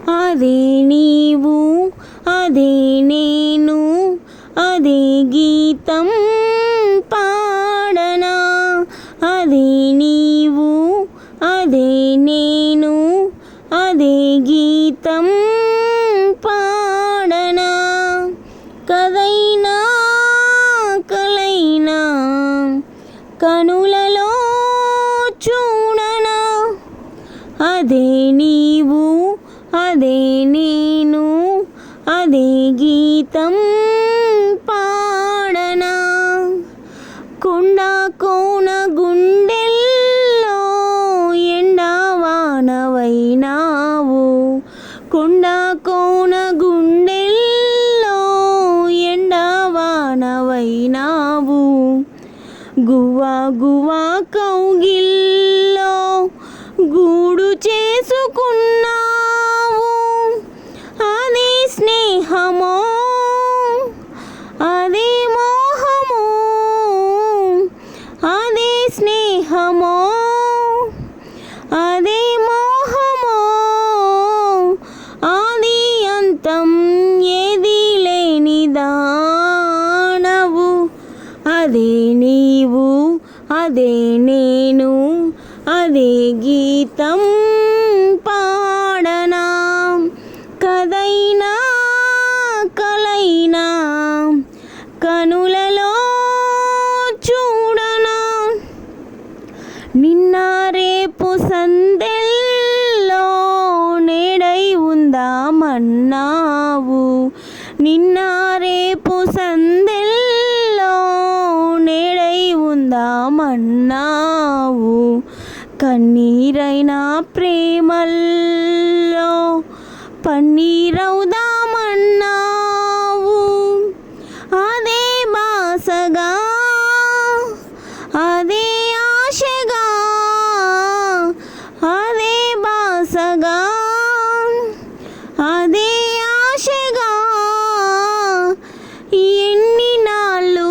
అదే నీవు అదే నేను అదే గీతం పాడనా. అదే నీవు అదే నేను అదే గీతం పాడనా. కథైనా కలైనా కనులలో చూడనా. అదే నీవు అదే నేను అదే గీతం పాడనా. కొండ కోన గుండెల్లో ఎండవానవైనావు. కొండ కోన గుండెల్లో ఎండవానవైనావు. గువ్వా గువ్వా కౌగిల్లో గూడు చేసుకున్నావు. అదే స్నేహమో అదే మోహమో అదే స్నేహమో అదే మోహమో ఆది అంతం ఏది లేని దానవు. అదే నీవు అదే నేను అదే గీతం పాడనా. కథైనా కలైనా కనులలో చూడనా. నిన్న రేపు సందెల్లో నేడై ఉందామన్నావు. నిన్న రేపు సందెల్లో నేడై ఉందామన్నావు. కన్నీరైన ప్రేమల్లో పన్నీరవుదామన్నావు. అదే బాసగా అదే ఆశగా అదే బాసగా అదే ఆశగా ఎన్ని నాళ్ళు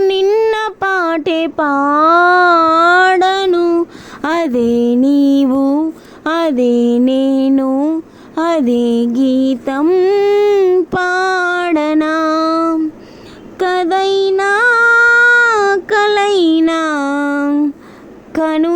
నిన్న పాటే పాడను. అదే నీవు అదే నేను అదే గీతం పాడనా. కథైనా కలైనా కను